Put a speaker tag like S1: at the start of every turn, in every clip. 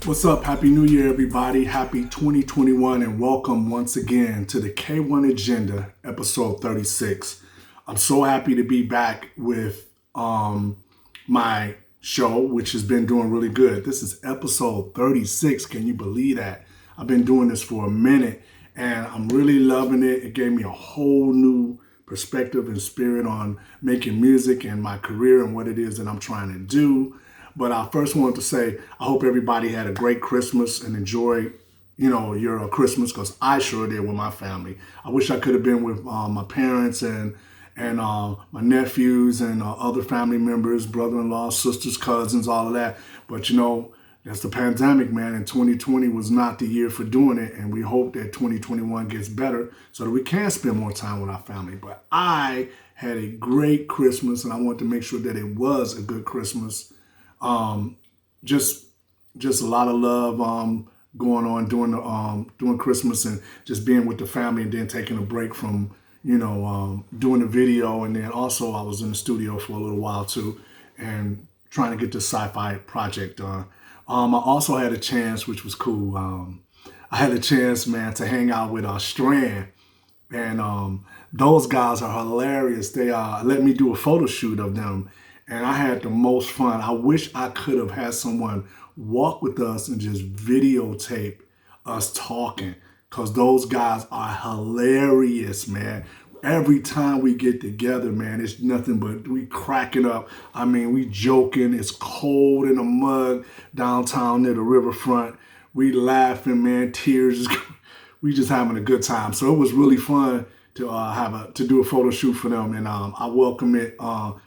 S1: What's up? Happy New Year, everybody. Happy 2021, and welcome once again to the K1 Agenda, episode 36. I'm so happy to be back with my show, which has been doing really good. This is episode 36. Can you believe that? I've been doing this for a minute, and I'm really loving it. It gave me a whole new perspective and spirit on making music and my career and what it is that I'm trying to do. But I first wanted to say, I hope everybody had a great Christmas and enjoyed, your Christmas, because I sure did with my family. I wish I could have been with my parents and my nephews and other family members, brother-in-law, sisters, cousins, all of that. But, that's the pandemic, man, and 2020 was not the year for doing it. And we hope that 2021 gets better so that we can spend more time with our family. But I had a great Christmas, and I wanted to make sure that it was a good Christmas. Just a lot of love going on during Christmas, and just being with the family, and then taking a break from doing the video. And then also I was in the studio for a little while too, and trying to get the Sci-Fi project done. I also had a chance, which was cool. I had a chance, man, to hang out with Strand, and those guys are hilarious. They let me do a photo shoot of them, and I had the most fun. I wish I could have had someone walk with us and just videotape us talking, because those guys are hilarious, man. Every time we get together, man, it's nothing but we cracking up. I mean, we joking. It's cold in the mud downtown near the riverfront. We laughing, man, tears. We just having a good time. So it was really fun to do a photo shoot for them, and I welcome it. To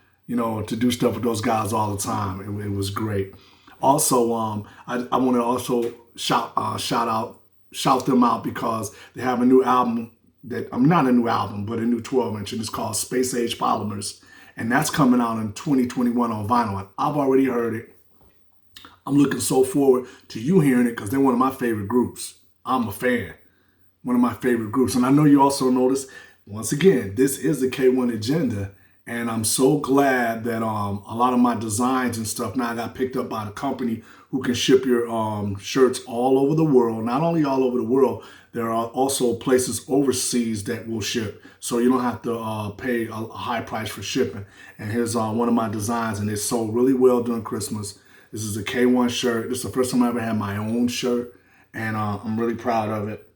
S1: do stuff with those guys all the time. It was great. Also, I want to also shout them out, because they have a new album not a new album, but a new 12-inch, and it's called Space Age Polymers, and that's coming out in 2021 on vinyl. And I've already heard it. I'm looking so forward to you hearing it, because they're one of my favorite groups. I'm a fan. One of my favorite groups. And I know you also noticed, once again, this is the K1 Agenda. And I'm so glad that a lot of my designs and stuff now got picked up by the company who can ship your shirts all over the world. Not only all over the world, there are also places overseas that will ship. So you don't have to pay a high price for shipping. And here's one of my designs, and it sold really well during Christmas. This is a K1 shirt. This is the first time I ever had my own shirt, and I'm really proud of it.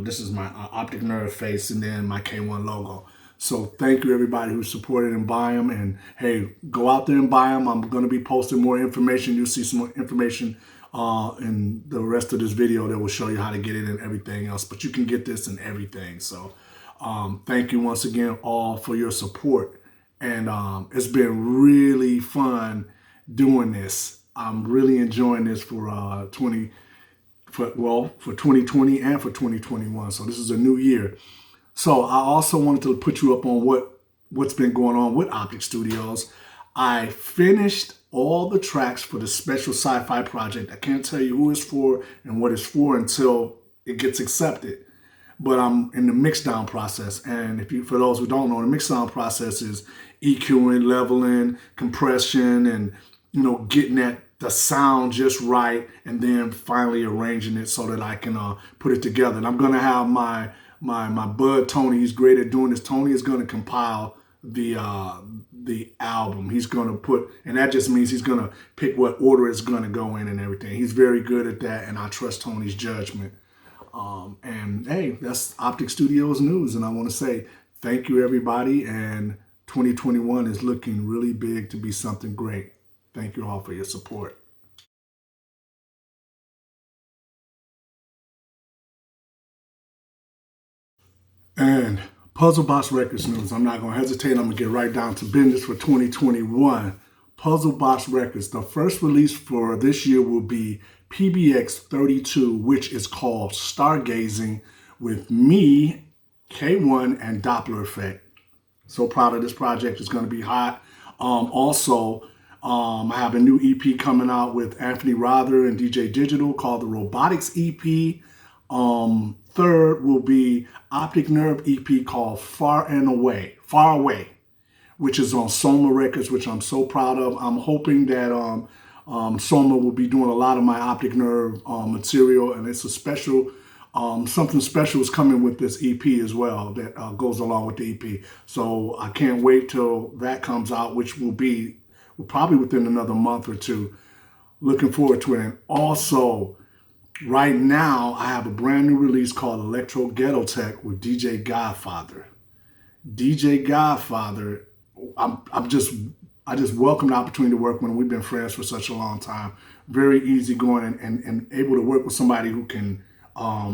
S1: This is my Optic nerd face, and then my K1 logo. So thank you, everybody who supported and buy them. And hey, go out there and buy them. I'm going to be posting more information. You'll see some more information in the rest of this video that will show you how to get it and everything else. But you can get this and everything. So thank you once again all for your support. And it's been really fun doing this. I'm really enjoying this for 2020 and for 2021. So this is a new year. So I also wanted to put you up on what's been going on with Optic Studios. I finished all the tracks for the special Sci-Fi project. I can't tell you who it's for and what it's for until it gets accepted. But I'm in the mix-down process. And for those who don't know, the mix-down process is EQing, leveling, compression, and getting the sound just right, and then finally arranging it so that I can put it together. And I'm gonna have my bud Tony. He's great at doing this. Tony is gonna compile the album. He's gonna and that just means he's gonna pick what order it's gonna go in and everything. He's very good at that, and I trust Tony's judgment. And hey, that's Optic Studios news. And I want to say thank you, everybody. And 2021 is looking really big to be something great. Thank you all for your support. And Puzzlebox Records news. I'm not going to hesitate. I'm going to get right down to business for 2021. Puzzlebox Records. The first release for this year will be PBX-32, which is called Stargazing, with me, K-1, and Dopplereffect. So proud of this project. It's going to be hot. Also, I have a new EP coming out with Anthony Rother and DJ Dijjital called the ROBOTICS EP. Third will be Optic Nerve EP called Far Away, which is on Soma Records, which I'm so proud of. I'm hoping that Soma will be doing a lot of my Optic Nerve material, and it's a special, something special is coming with this EP as well that goes along with the EP. So I can't wait till that comes out, which will be probably within another month or two. Looking forward to it. And also, right now, I have a brand new release called Electro Ghetto Tech with DJ Godfather. DJ Godfather, I just welcome the opportunity to work with him. We've been friends for such a long time. Very easygoing and able to work with somebody who can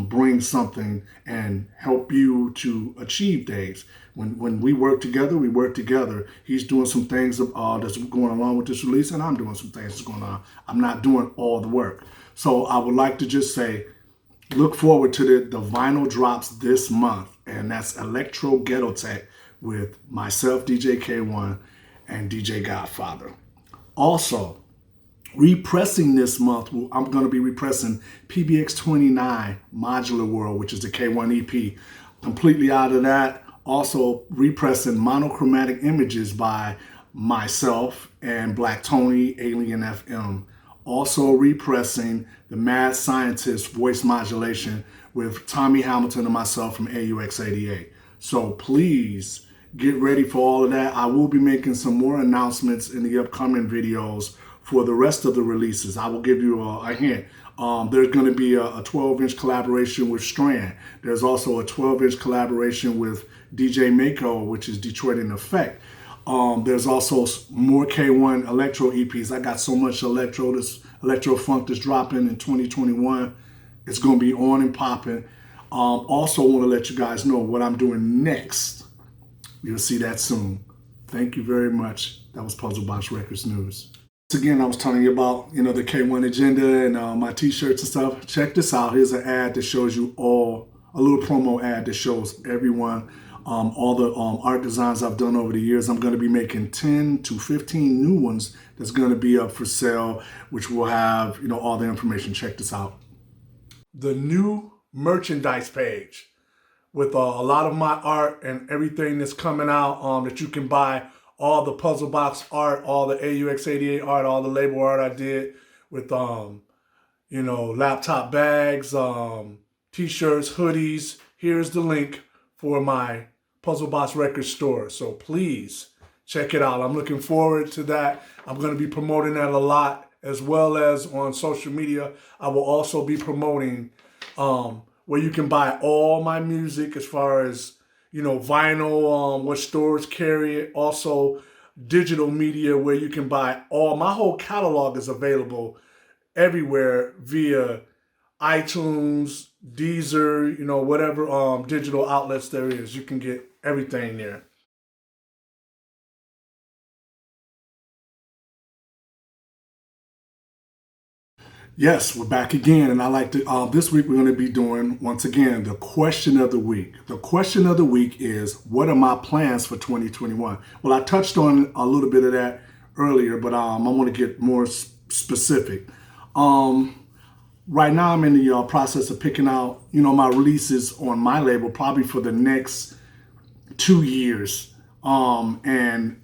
S1: bring something and help you to achieve things. When we work together, we work together. He's doing some things that's going along with this release, and I'm doing some things that's going on. I'm not doing all the work. So I would like to just say, look forward to the vinyl drops this month, and that's Electro Ghetto Tech with myself, DJ K-1, and DJ Godfather. Also, repressing this month, I'm going to be repressing PBX-29 Modular World, which is the K-1 EP. Completely out of that. Also repressing Monochromatic Images by myself and Black Tony, Alien FM. Also repressing the Mad Scientist voice modulation with Tommy Hamilton and myself from AUX88. So please get ready for all of that. I will be making some more announcements in the upcoming videos for the rest of the releases. I will give you a hint. There's going to be a 12-inch collaboration with Strand. There's also a 12-inch collaboration with DJ Mako, which is Detroit in Effect. There's also more K-1 electro EPs. I got so much electro funk that's dropping in 2021. It's going to be on and popping. Also want to let you guys know what I'm doing next. You'll see that soon. Thank you very much. That was Puzzlebox Records News. Again, I was telling you about, the K-1 agenda and my t-shirts and stuff. Check this out. Here's an ad that shows you a little promo ad that shows everyone all the art designs I've done over the years. I'm going to be making 10 to 15 new ones that's going to be up for sale, which will have, all the information. Check this out. The new merchandise page with a lot of my art and everything that's coming out that you can buy. All the Puzzlebox art, all the AUX88 art, all the label art I did with, laptop bags, t-shirts, hoodies. Here's the link for my Puzzlebox Records store. So please check it out. I'm looking forward to that. I'm going to be promoting that a lot, as well as on social media. I will also be promoting where you can buy all my music as far as vinyl, what stores carry it. Also, digital media where you can buy my whole catalog is available everywhere via iTunes, Deezer, whatever digital outlets there is. You can get everything there. Yes, we're back again, and I like to, this week we're going to be doing, once again, the question of the week. The question of the week is, what are my plans for 2021? Well, I touched on a little bit of that earlier, but I want to get more specific. Right now I'm in the process of picking out, my releases on my label, probably for the next 2 years. And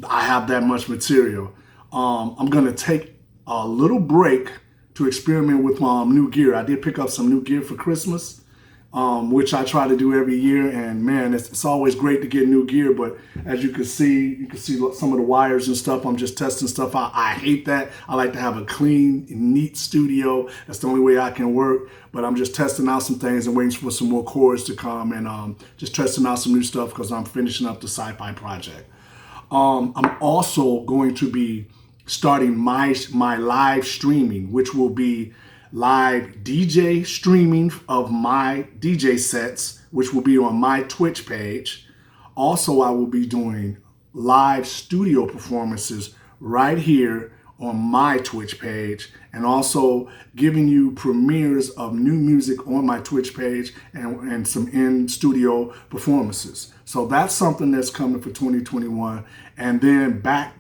S1: I have that much material. I'm going to take a little break to experiment with new gear. I did pick up some new gear for Christmas, which I try to do every year. And man, it's always great to get new gear. But as you can see some of the wires and stuff. I'm just testing stuff out. I hate that. I like to have a clean, neat studio. That's the only way I can work. But I'm just testing out some things and waiting for some more chords to come, and just testing out some new stuff because I'm finishing up the Sci-Fi project. I'm also going to be starting my live streaming, which will be live DJ streaming of my DJ sets, which will be on my Twitch page. Also, I will be doing live studio performances right here on my Twitch page, and also giving you premieres of new music on my Twitch page and some in-studio performances. So that's something that's coming for 2021. And then back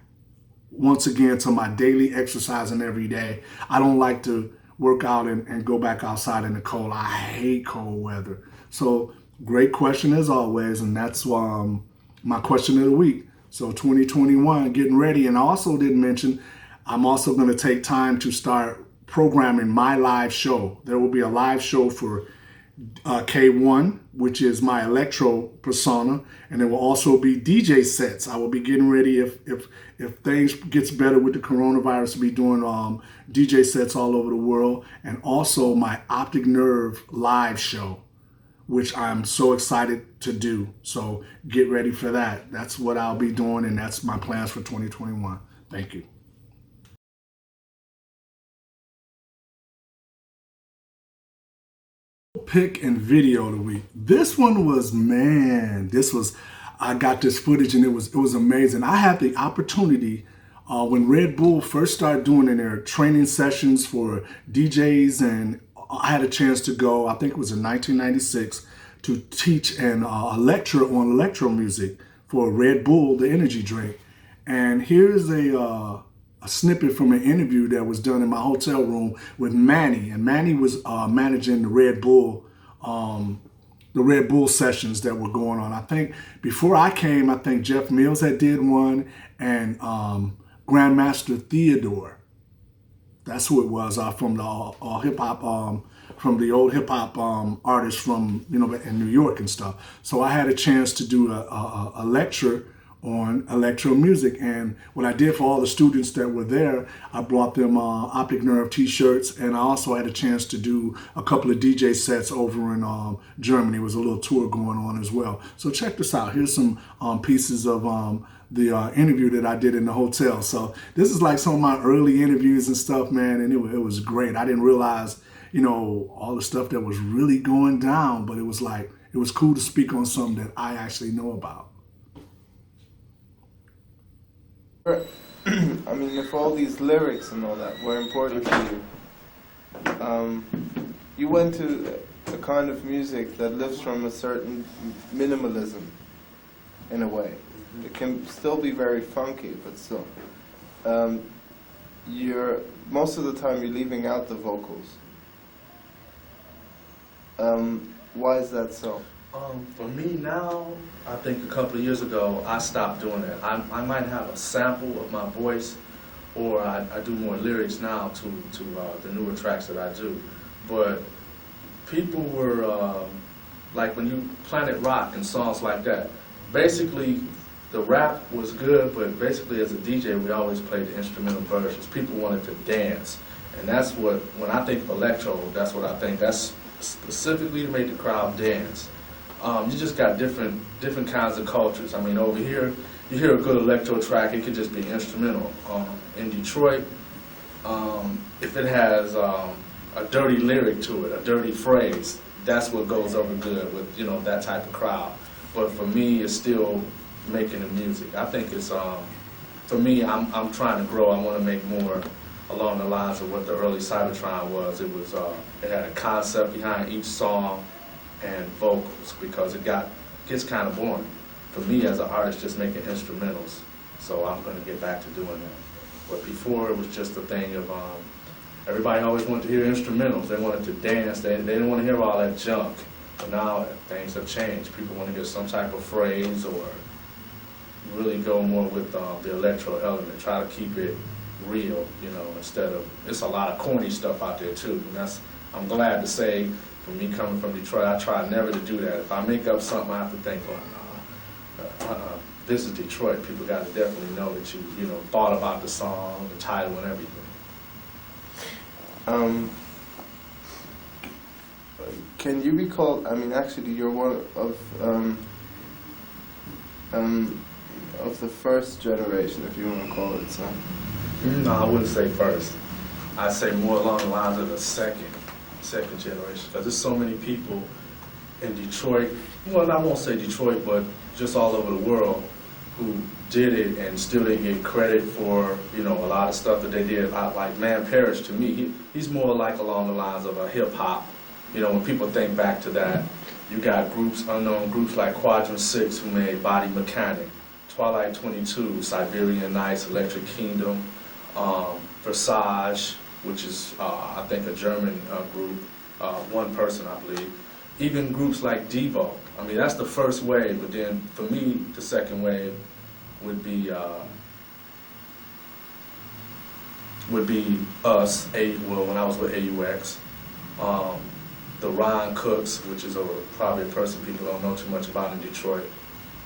S1: once again to my daily exercising every day. I don't like to work out and go back outside in the cold. I hate cold weather. So great question as always, and that's my question of the week. So 2021, getting ready. And I also didn't mention, I'm also going to take time to start programming my live show. There will be a live show for K-1, which is my electro persona, and there will also be DJ sets. I will be getting ready, if things gets better with the coronavirus, to be doing DJ sets all over the world, and also my Optic Nerve live show, which I'm so excited to do. So get ready for that. That's what I'll be doing, and that's my plans for 2021. Thank you. Pick and video of the week. This one was, I got this footage and it was amazing. I had the opportunity when Red Bull first started doing their training sessions for DJs, and I had a chance to go, I think it was in 1996, to teach a lecture on electro music for Red Bull, the energy drink. And here's a snippet from an interview that was done in my hotel room with Manny, and Manny was managing the Red Bull sessions that were going on. I think before I came, I think Jeff Mills had did one, and Grandmaster Theodore. That's who it was, from the hip hop, from the old hip hop artists from in New York and stuff. So I had a chance to do a lecture on electro music, and what I did for all the students that were there, I brought them Optic Nerve t-shirts, and I also had a chance to do a couple of DJ sets over in Germany. It was a little tour going on as well. So check this out. Here's some pieces of the interview that I did in the hotel. So this is like some of my early interviews and stuff, man, and it was great. I didn't realize, all the stuff that was really going down, but it was cool to speak on something that I actually know about.
S2: I mean, if all these lyrics and all that were important to you, you went to a kind of music that lives from a certain minimalism, in a way. It can still be very funky, but still. Most of the time you're leaving out the vocals. Why is that so?
S3: For me now, I think a couple of years ago, I stopped doing that. I might have a sample of my voice, or I do more lyrics now to the newer tracks that I do. But people were, like when you Planet Rock and songs like that, basically the rap was good, but basically as a DJ, we always played the instrumental versions. People wanted to dance. And that's what, when I think of electro, that's what I think. That's specifically to make the crowd dance. You just got different kinds of cultures. I mean, over here, you hear a good electro track, it could just be instrumental. In Detroit, if it has a dirty lyric to it, a dirty phrase, that's what goes over good with that type of crowd. But for me, it's still making the music. I think it's for me, I'm trying to grow. I want to make more along the lines of what the early Cybertron was. It was it had a concept behind each song and vocals, because it gets kind of boring for me as an artist just making instrumentals. So I'm going to get back to doing that. But before, it was just a thing of everybody always wanted to hear instrumentals. They wanted to dance. They didn't want to hear all that junk. But now things have changed. People want to hear some type of phrase, or really go more with the electro element. Try to keep it real, instead of, it's a lot of corny stuff out there too. And I'm glad to say, for me coming from Detroit, I try never to do that. If I make up something, I have to think, this is Detroit. People got to definitely know that you know, thought about the song, the title, and everything.
S2: Can you recall? I mean, actually, you're one of the first generation, if you want to call it so.
S3: No, I wouldn't say first. I'd say more along the lines of the second generation, because there's so many people in Detroit. Well, I won't say Detroit, but just all over the world who did it and still didn't get credit for, you know, a lot of stuff that they did. Like Man Parrish, to me, he's more like along the lines of a hip hop. You know, when people think back to that, you got groups, unknown groups like Quadrant 6 who made Body Mechanic, Twilight 22, Siberian Nights, Electric Kingdom, Versailles, which is, I think, a German group, one person, I believe. Even groups like Devo. I mean, that's the first wave, but then for me, the second wave would be us, well, when I was with AUX. The Ron Cooks, which is probably a person people don't know too much about in Detroit,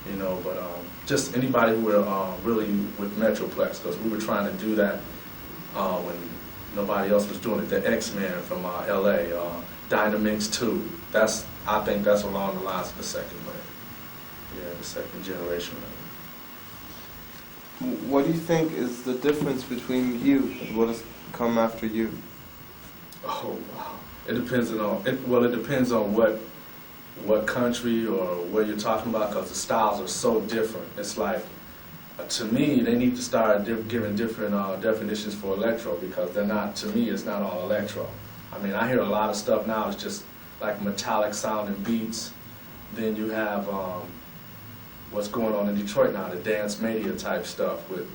S3: you know, but just anybody who were really with Metroplex, because we were trying to do that when nobody else was doing it. The X-Men from LA, Dynamix 2. I think that's along the lines of the second wave. Yeah, the second generation.
S2: What do you think is the difference between you and what has come after you?
S3: Oh wow! It depends on what country or what you're talking about, because the styles are so different. It's like, to me, they need to start giving different definitions for electro, because they're not. To me, it's not all electro. I mean, I hear a lot of stuff now. It's just like metallic sounding beats. Then you have what's going on in Detroit now, the dance mania type stuff with,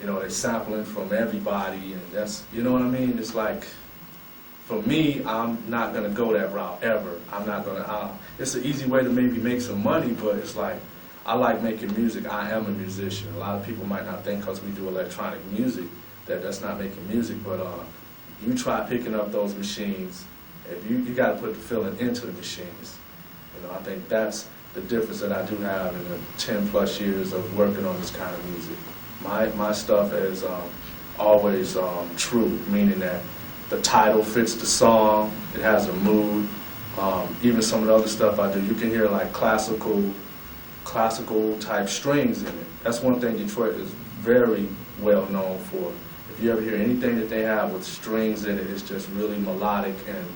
S3: you know, they sampling from everybody, and that's, you know what I mean? It's like, for me, I'm not gonna go that route ever. I'm not gonna, it's an easy way to maybe make some money, but it's like, I like making music. I am a musician. A lot of people might not think because we do electronic music that that's not making music, but you try picking up those machines, if you gotta put the feeling into the machines. You know, I think that's the difference that I do have in the 10 plus years of working on this kind of music. My stuff is always true, meaning that the title fits the song, it has a mood. Even some of the other stuff I do, you can hear like classical type strings in it. That's one thing Detroit is very well known for. If you ever hear anything that they have with strings in it, it's just really melodic and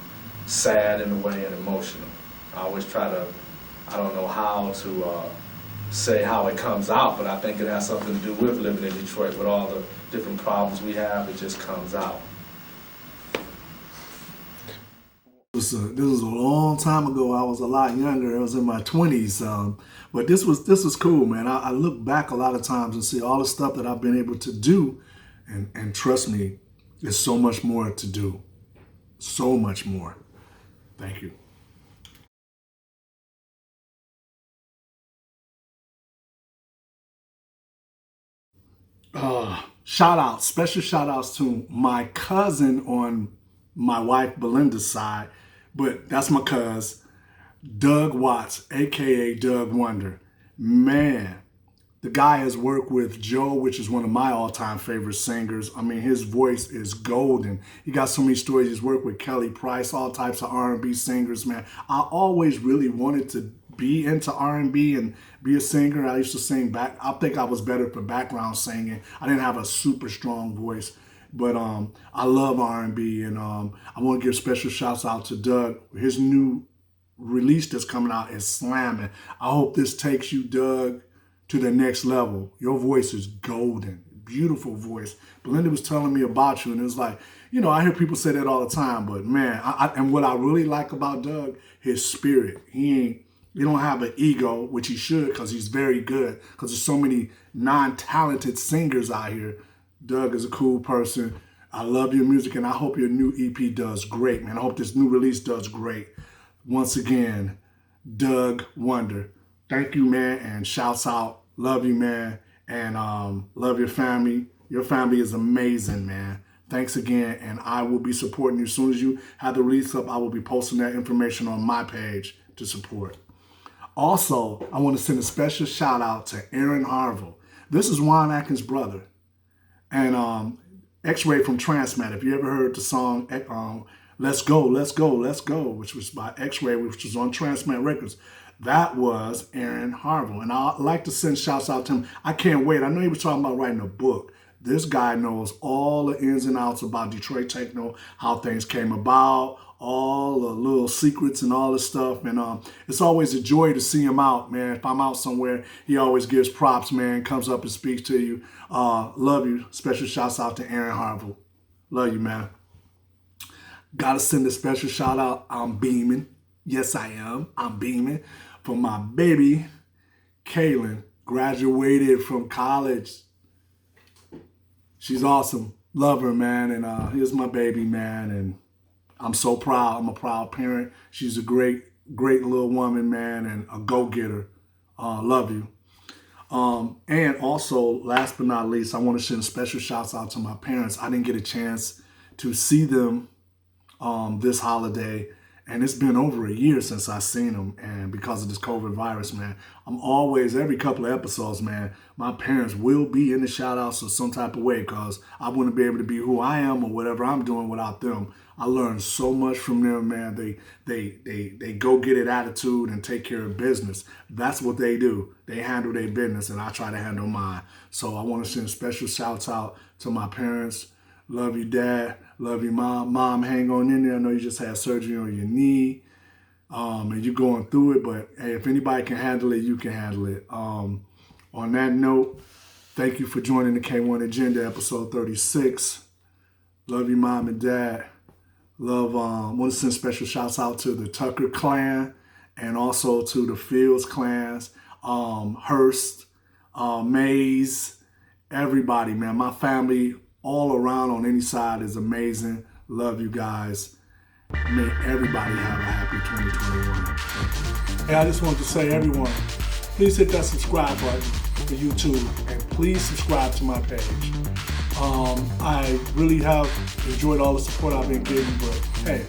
S3: sad in a way and emotional. I always try to, I don't know how to say how it comes out, but I think it has something to do with living in Detroit with all the different problems we have. It just comes out.
S1: This was a long time ago. I was a lot younger. I was in my 20s. But this was cool, man. I look back a lot of times and see all the stuff that I've been able to do. And trust me, there's so much more to do. So much more. Thank you. Shout out, special shout outs to my cousin on my wife Belinda's side, but that's my cuz, Doug Watts, aka Doug Wonder. Man, the guy has worked with Joe, which is one of my all-time favorite singers. I mean, his voice is golden. He got so many stories. He's worked with Kelly Price, all types of R&B singers, man. I always really wanted to be into R&B and be a singer. I used to sing back. I think I was better for background singing. I didn't have a super strong voice, but I love R&B, and I want to give special shouts out to Doug. His new release that's coming out is slamming. I hope this takes you, Doug, to the next level. Your voice is golden. Beautiful voice. Belinda was telling me about you, and it was like, you know, I hear people say that all the time, but man, and what I really like about Doug, his spirit. He don't have an ego, which he should, because he's very good, because there's so many non-talented singers out here. Doug is a cool person. I love your music, and I hope your new EP does great, man. I hope this new release does great. Once again, Doug Wonder. Thank you, man, and shouts out. Love you, man, and love your family. Your family is amazing, man. Thanks again, and I will be supporting you. As soon as you have the release up, I will be posting that information on my page to support. Also, I want to send a special shout out to Aaron Harville. This is Juan Atkins' brother. And X-Ray from Transmat. If you ever heard the song Let's Go, Let's Go, Let's Go, which was by X-Ray, which was on Transmat Records, that was Aaron Harville. And I'd like to send shouts out to him. I can't wait. I know he was talking about writing a book. This guy knows all the ins and outs about Detroit techno, how things came about, all the little secrets and all this stuff. And it's always a joy to see him out, man. If I'm out somewhere, he always gives props, man, comes up and speaks to you. Love you. Special shouts out to Aaron Harville. Love you, man. Gotta send a special shout out. I'm beaming. Yes, I am. I'm beaming for my baby, Kaylin. Graduated from college. She's awesome. Love her, man. And here's my baby, man. And I'm so proud. I'm a proud parent. She's a great little woman, man, and a go-getter. Love you. And also, last but not least, I want to send special shouts out to my parents. I didn't get a chance to see them this holiday, and it's been over a year since I seen them. And because of this COVID virus, man, I'm always, every couple of episodes, man, my parents will be in the shout outs in some type of way, because I wouldn't be able to be who I am or whatever I'm doing without them. I learned so much from them, man. They go get it attitude and take care of business. That's what they do. They handle their business, and I try to handle mine. So I want to send special shouts out to my parents. Love you, Dad. Love you, Mom. Mom, hang on in there. I know you just had surgery on your knee, and you're going through it. But hey, if anybody can handle it, you can handle it. On that note, thank you for joining the K1 Agenda, episode 36. Love you, Mom and Dad. Love. Want to send special shouts out to the Tucker clan and also to the Fields clans, Hurst, Mays, everybody, man. My family all around on any side is amazing. Love you guys. May everybody have a happy 2021. Hey, I just wanted to say, everyone, please hit that subscribe button for YouTube, and please subscribe to my page. I really have enjoyed all the support I've been getting, but hey,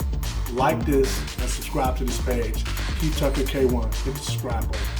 S1: like this and subscribe to this page. Keep Tucker K1. Hit the subscribe button.